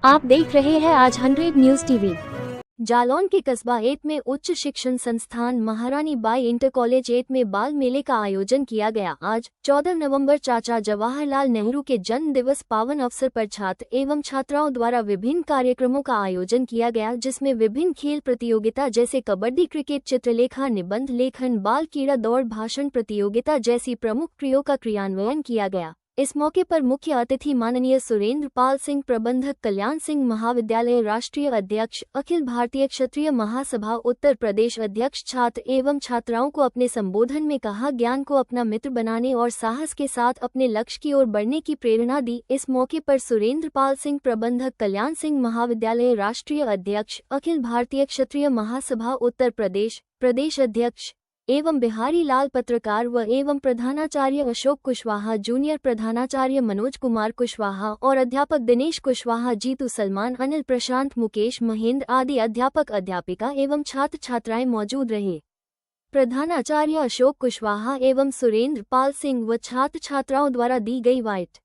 आप देख रहे हैं आज 100 न्यूज टीवी। जालौन के कस्बा एट में उच्च शिक्षण संस्थान महारानी बाई इंटर कॉलेज एट में बाल मेले का आयोजन किया गया। आज 14 नवंबर चाचा जवाहरलाल नेहरू के जन्म दिवस पावन अवसर पर छात्र एवं छात्राओं द्वारा विभिन्न कार्यक्रमों का आयोजन किया गया, जिसमें विभिन्न खेल प्रतियोगिता जैसे कबड्डी, क्रिकेट, चित्रलेखा, निबंध लेखन, बाल कीड़ा दौड़, भाषण प्रतियोगिता जैसी प्रमुख क्रियाओं का क्रियान्वयन किया गया। इस मौके पर मुख्य अतिथि माननीय सुरेंद्र पाल सिंह, प्रबंधक कल्याण सिंह महाविद्यालय राष्ट्रीय अध्यक्ष, अखिल भारतीय क्षत्रिय महासभा उत्तर प्रदेश अध्यक्ष, छात्र एवं छात्राओं को अपने संबोधन में कहा, ज्ञान को अपना मित्र बनाने और साहस के साथ अपने लक्ष्य की ओर बढ़ने की प्रेरणा दी। इस मौके पर सुरेंद्र पाल सिंह, प्रबंधक कल्याण सिंह महाविद्यालय राष्ट्रीय अध्यक्ष, अखिल भारतीय क्षत्रिय महासभा उत्तर प्रदेश प्रदेश अध्यक्ष एवं बिहारी लाल पत्रकार व एवं प्रधानाचार्य अशोक कुशवाहा, जूनियर प्रधानाचार्य मनोज कुमार कुशवाहा और अध्यापक दिनेश कुशवाहा, जीतू सलमान, अनिल प्रशांत, मुकेश, महेंद्र आदि अध्यापक, अध्यापिका एवं छात्र छात्राएं मौजूद रहे। प्रधानाचार्य अशोक कुशवाहा एवं सुरेंद्र पाल सिंह व छात्र छात्राओं द्वारा दी गई वाइट।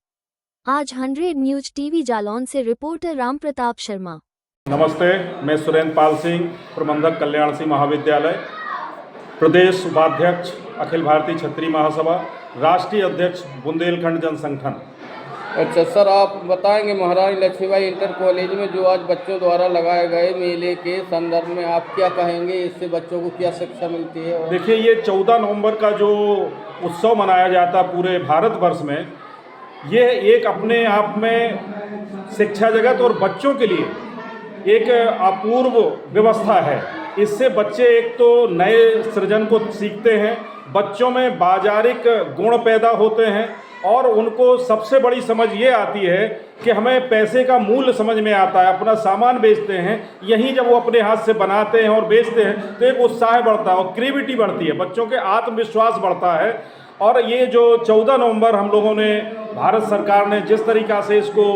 आज 100 न्यूज टीवी जालौन से रिपोर्टर राम प्रताप शर्मा। नमस्ते, मैं सुरेंद्र पाल सिंह, प्रबंधक कल्याण सिंह महाविद्यालय, प्रदेश उपाध्यक्ष अखिल भारतीय क्षत्रिय महासभा, राष्ट्रीय अध्यक्ष बुंदेलखंड जन संगठन। अच्छा सर, आप बताएंगे महारानी लक्ष्मीबाई इंटर कॉलेज में जो आज बच्चों द्वारा लगाए गए मेले के संदर्भ में आप क्या कहेंगे, इससे बच्चों को क्या शिक्षा मिलती है? देखिए, ये 14 नवंबर का जो उत्सव मनाया जाता पूरे भारतवर्ष में, ये एक अपने आप में शिक्षा जगत और बच्चों के लिए एक अपूर्व व्यवस्था है। इससे बच्चे एक तो नए सृजन को सीखते हैं, बच्चों में बाजारिक गुण पैदा होते हैं और उनको सबसे बड़ी समझ ये आती है कि हमें पैसे का मूल्य समझ में आता है। अपना सामान बेचते हैं, यहीं जब वो अपने हाथ से बनाते हैं और बेचते हैं तो एक उत्साह बढ़ता है और क्रिएटिविटी बढ़ती है, बच्चों के आत्मविश्वास बढ़ता है। और ये जो 14 नवंबर हम लोगों ने, भारत सरकार ने जिस तरीक़ा से इसको,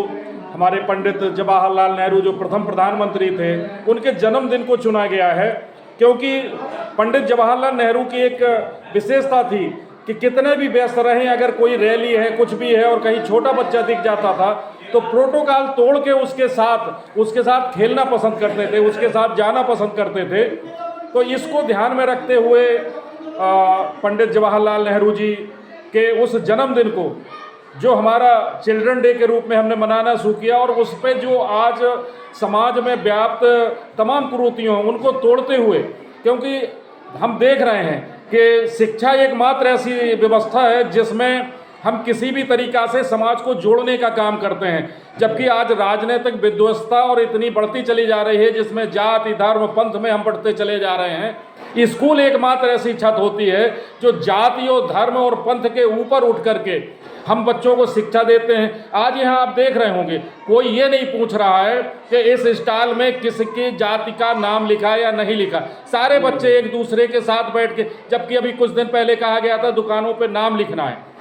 हमारे पंडित जवाहरलाल नेहरू जो प्रथम प्रधानमंत्री थे, उनके जन्मदिन को चुना गया है, क्योंकि पंडित जवाहरलाल नेहरू की एक विशेषता थी कि कितने भी व्यस्त रहें, अगर कोई रैली है, कुछ भी है और कहीं छोटा बच्चा दिख जाता था तो प्रोटोकॉल तोड़ के उसके साथ खेलना पसंद करते थे, उसके साथ जाना पसंद करते थे। तो इसको ध्यान में रखते हुए पंडित जवाहरलाल नेहरू जी के उस जन्मदिन को, जो हमारा चिल्ड्रन डे के रूप में हमने मनाना शुरू किया, और उस पे जो आज समाज में व्याप्त तमाम कुरीतियों उनको तोड़ते हुए, क्योंकि हम देख रहे हैं कि शिक्षा एकमात्र ऐसी व्यवस्था है जिसमें हम किसी भी तरीक़ा से समाज को जोड़ने का काम करते हैं, जबकि आज राजनीतिक विध्वंसता और इतनी बढ़ती चली जा रही है जिसमें जाति, धर्म, पंथ में हम बढ़ते चले जा रहे हैं। स्कूल एकमात्र ऐसी छत होती है जो जाति और धर्म और पंथ के ऊपर उठ करके हम बच्चों को शिक्षा देते हैं। आज यहाँ आप देख रहे होंगे, कोई ये नहीं पूछ रहा है कि इस स्टॉल में किसकी जाति का नाम लिखा है या नहीं लिखा। सारे बच्चे एक दूसरे के साथ बैठ के, जबकि अभी कुछ दिन पहले कहा गया था दुकानों पे नाम लिखना है।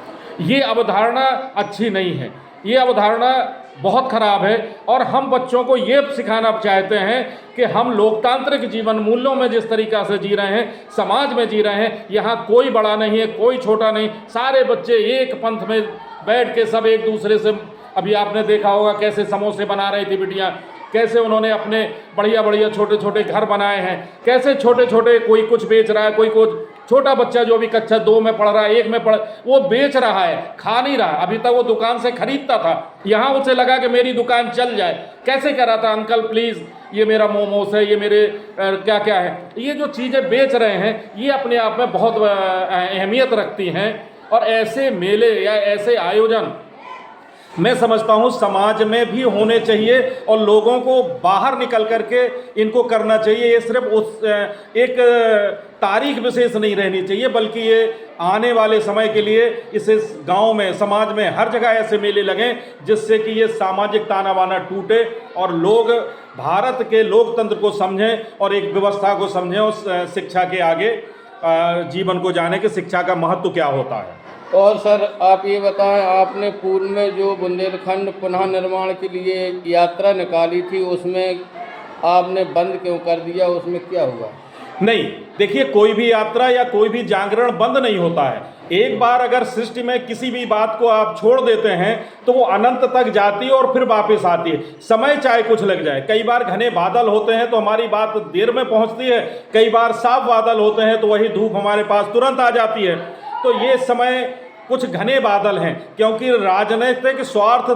ये अवधारणा अच्छी नहीं है, ये अवधारणा बहुत खराब है। और हम बच्चों को ये सिखाना चाहते हैं कि हम लोकतांत्रिक जीवन मूल्यों में जिस तरीक़ा से जी रहे हैं, समाज में जी रहे हैं, यहाँ कोई बड़ा नहीं है, कोई छोटा नहीं, सारे बच्चे एक पंथ में बैठ के सब एक दूसरे से, अभी आपने देखा होगा कैसे समोसे बना रही थी बिटियाँ, कैसे उन्होंने अपने बढ़िया बढ़िया छोटे छोटे घर बनाए हैं, कैसे छोटे छोटे, कोई कुछ बेच रहा है, कोई कुछ, छोटा बच्चा जो भी कक्षा 2 में पढ़ रहा है, 1 में पढ़, वो बेच रहा है, खा नहीं रहा। अभी तक वो दुकान से खरीदता था, यहाँ उसे लगा कि मेरी दुकान चल जाए, कैसे कह रहा था, अंकल प्लीज़ ये मेरा मोमोस है, ये मेरे क्या क्या है। ये जो चीज़ें बेच रहे हैं ये अपने आप में बहुत अहमियत रखती हैं। और ऐसे मेले या ऐसे आयोजन मैं समझता हूँ समाज में भी होने चाहिए और लोगों को बाहर निकल करके इनको करना चाहिए। ये सिर्फ उस एक तारीख विशेष नहीं रहनी चाहिए, बल्कि ये आने वाले समय के लिए इसे गांव में, समाज में हर जगह ऐसे मेले लगें जिससे कि ये सामाजिक ताना बाना टूटे और लोग भारत के लोकतंत्र को समझें और एक व्यवस्था को समझें और शिक्षा के आगे जीवन को जाने कि शिक्षा का महत्व क्या होता है। और सर आप ये बताएं, आपने पूर्व में जो बुंदेलखंड पुनः निर्माण के लिए यात्रा निकाली थी, उसमें आपने बंद क्यों कर दिया, उसमें क्या हुआ? नहीं, देखिए, कोई भी यात्रा या कोई भी जागरण बंद नहीं होता है। एक बार अगर सृष्टि में किसी भी बात को आप छोड़ देते हैं तो वो अनंत तक जाती है और फिर वापस आती है। समय चाहे कुछ लग जाए, कई बार घने बादल होते हैं तो हमारी बात देर में पहुंचती है, कई बार साफ बादल होते हैं तो वही धूप हमारे पास तुरंत आ जाती है। तो ये समय कुछ घने बादल हैं, क्योंकि राजनीतिक स्वार्थ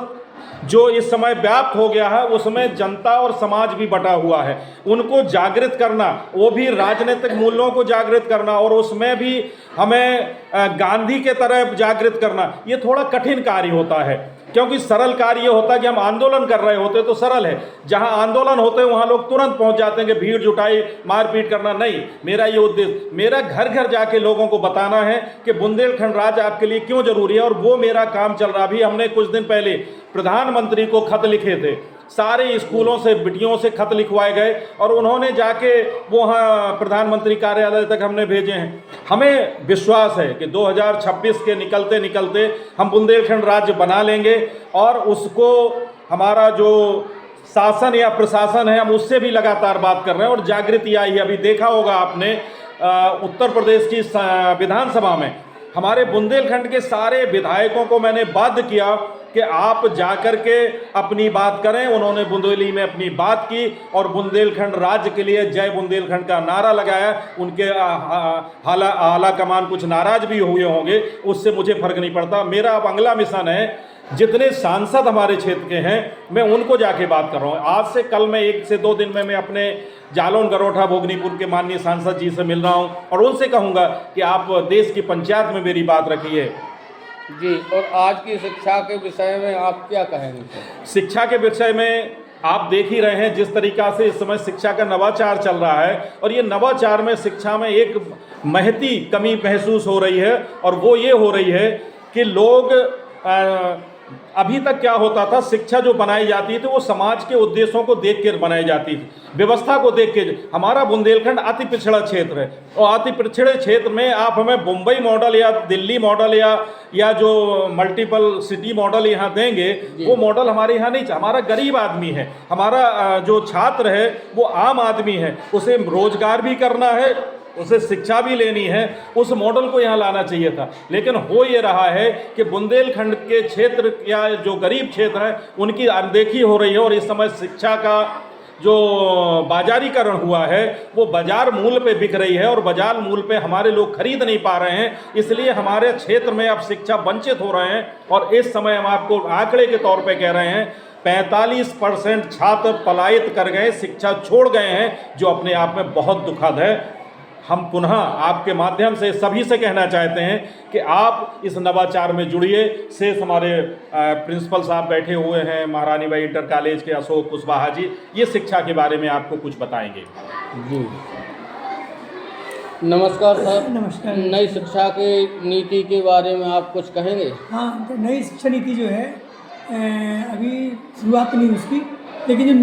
जो इस समय व्याप्त हो गया है उसमें जनता और समाज भी बटा हुआ है। उनको जागृत करना, वो भी राजनीतिक मूल्यों को जागृत करना और उसमें भी हमें गांधी के तरह जागृत करना, ये थोड़ा कठिन कार्य होता है। क्योंकि सरल कार्य ये होता है कि हम आंदोलन कर रहे होते तो सरल है, जहां आंदोलन होते हैं वहां लोग तुरंत पहुंच जाते हैं कि भीड़ जुटाई मारपीट करना। नहीं, मेरा ये उद्देश्य, मेरा घर घर जाके लोगों को बताना है कि बुंदेलखंड राज्य आपके लिए क्यों जरूरी है। और वो मेरा काम चल रहा। अभी हमने कुछ दिन पहले प्रधानमंत्री को खत लिखे थे, सारे स्कूलों से बिटियों से खत लिखवाए गए और उन्होंने जाके वो वहाँ प्रधानमंत्री कार्यालय तक हमने भेजे हैं। हमें विश्वास है कि 2026 के निकलते निकलते हम बुंदेलखंड राज्य बना लेंगे और उसको हमारा जो शासन या प्रशासन है हम उससे भी लगातार बात कर रहे हैं और जागृति आई है। अभी देखा होगा आपने उत्तर प्रदेश की विधानसभा में हमारे बुंदेलखंड के सारे विधायकों को मैंने बाध्य किया कि आप जाकर के अपनी बात करें। उन्होंने बुंदेली में अपनी बात की और बुंदेलखंड राज्य के लिए जय बुंदेलखंड का नारा लगाया। उनके आला कमान कुछ नाराज भी हुए होंगे, उससे मुझे फर्क नहीं पड़ता। मेरा अब अगला मिशन है, जितने सांसद हमारे क्षेत्र के हैं मैं उनको जाके बात कर रहा हूँ। आज से कल मैं 1 से 2 दिन में मैं अपने जालौन गरोठा भोगनीपुर के माननीय सांसद जी से मिल रहा हूँ और उनसे कहूँगा कि आप देश की पंचायत में मेरी बात रखिए। जी, और आज की शिक्षा के विषय में आप क्या कहेंगे? शिक्षा के विषय में आप देख ही रहे हैं जिस तरीका से इस समय शिक्षा का नवाचार चल रहा है और ये नवाचार में शिक्षा में एक महती कमी महसूस हो रही है और वो ये हो रही है कि लोग अभी तक क्या होता था, शिक्षा जो बनाई जाती थी वो समाज के उद्देश्यों को देख कर बनाई जाती थी, व्यवस्था को देख के। हमारा बुंदेलखंड अति पिछड़ा क्षेत्र है और अति पिछड़े क्षेत्र में आप हमें मुंबई मॉडल या दिल्ली मॉडल या जो मल्टीपल सिटी मॉडल यहाँ देंगे वो मॉडल हमारे यहाँ नहीं। हमारा गरीब आदमी है, हमारा जो छात्र है वो आम आदमी है, उसे रोजगार भी करना है, उसे शिक्षा भी लेनी है। उस मॉडल को यहाँ लाना चाहिए था, लेकिन हो ये रहा है कि बुंदेलखंड के क्षेत्र या जो गरीब क्षेत्र हैं उनकी अनदेखी हो रही है और इस समय शिक्षा का जो बाजारीकरण हुआ है वो बाजार मूल्य पे बिक रही है और बाजार मूल्य पे हमारे लोग खरीद नहीं पा रहे हैं। इसलिए हमारे क्षेत्र में अब शिक्षा वंचित हो रहे हैं और इस समय हम आपको आंकड़े के तौर पे कह रहे हैं 45% छात्र पलायित कर गए, शिक्षा छोड़ गए हैं, जो अपने आप में बहुत दुखद है। हम पुनः आपके माध्यम से सभी से कहना चाहते हैं कि आप इस नवाचार में जुड़िए। शेष हमारे प्रिंसिपल साहब बैठे हुए हैं महारानी बाई इंटर कॉलेज के, अशोक कुशवाहा जी, ये शिक्षा के बारे में आपको कुछ बताएंगे। जी नमस्कार सर। नमस्कार। नई शिक्षा की नीति के बारे में आप कुछ कहेंगे? हाँ, तो नई शिक्षा नीति जो है अभी शुरुआत नहीं उसकी, लेकिन जो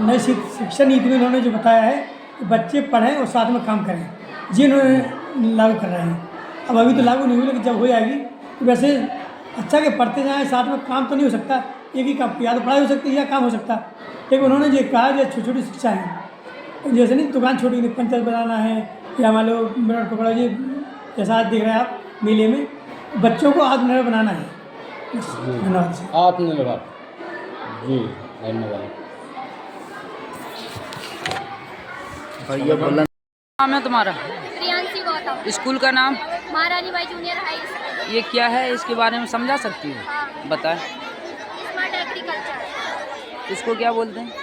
नई शिक्षा नीति में उन्होंने जो बताया है कि बच्चे पढ़ें और साथ में काम करें, जी उन्होंने लागू कर रहे हैं। अब अभी तो लागू नहीं हुई, लेकिन जब हो जाएगी तो वैसे अच्छा कि पढ़ते जाएं, साथ में काम तो नहीं हो सकता, एक ही काम, या तो पढ़ाई हो सकती है या काम हो सकता। लेकिन उन्होंने जो कहा जो छोटी छोटी शिक्षा है, जैसे नहीं दुकान छोटी पंचायत बनाना है या मान लो मिनट पकड़ो जी, जैसा आज देख रहे हैं आप मेले में, बच्चों को आत्मनिर्भर बनाना है। धन्यवाद। आत्मनिर्भर, जी धन्यवाद। नाम है तुम्हारा? प्रियांशी गौतम। स्कूल का नाम? महारानी बाई जूनियर हाई स्कूल। ये क्या है, इसके बारे में समझा सकती हो? हाँ। बताएं। Smart agriculture. इसको क्या बोलते हैं?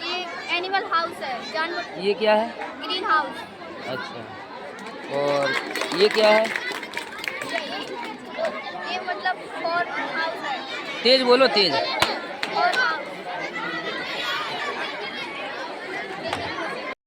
ये एनिमल हाउस है, जानवर। ये क्या है? Green house. अच्छा, और ये क्या है? ये मतलब फॉर्म हाउस है। तेज बोलो, तेज।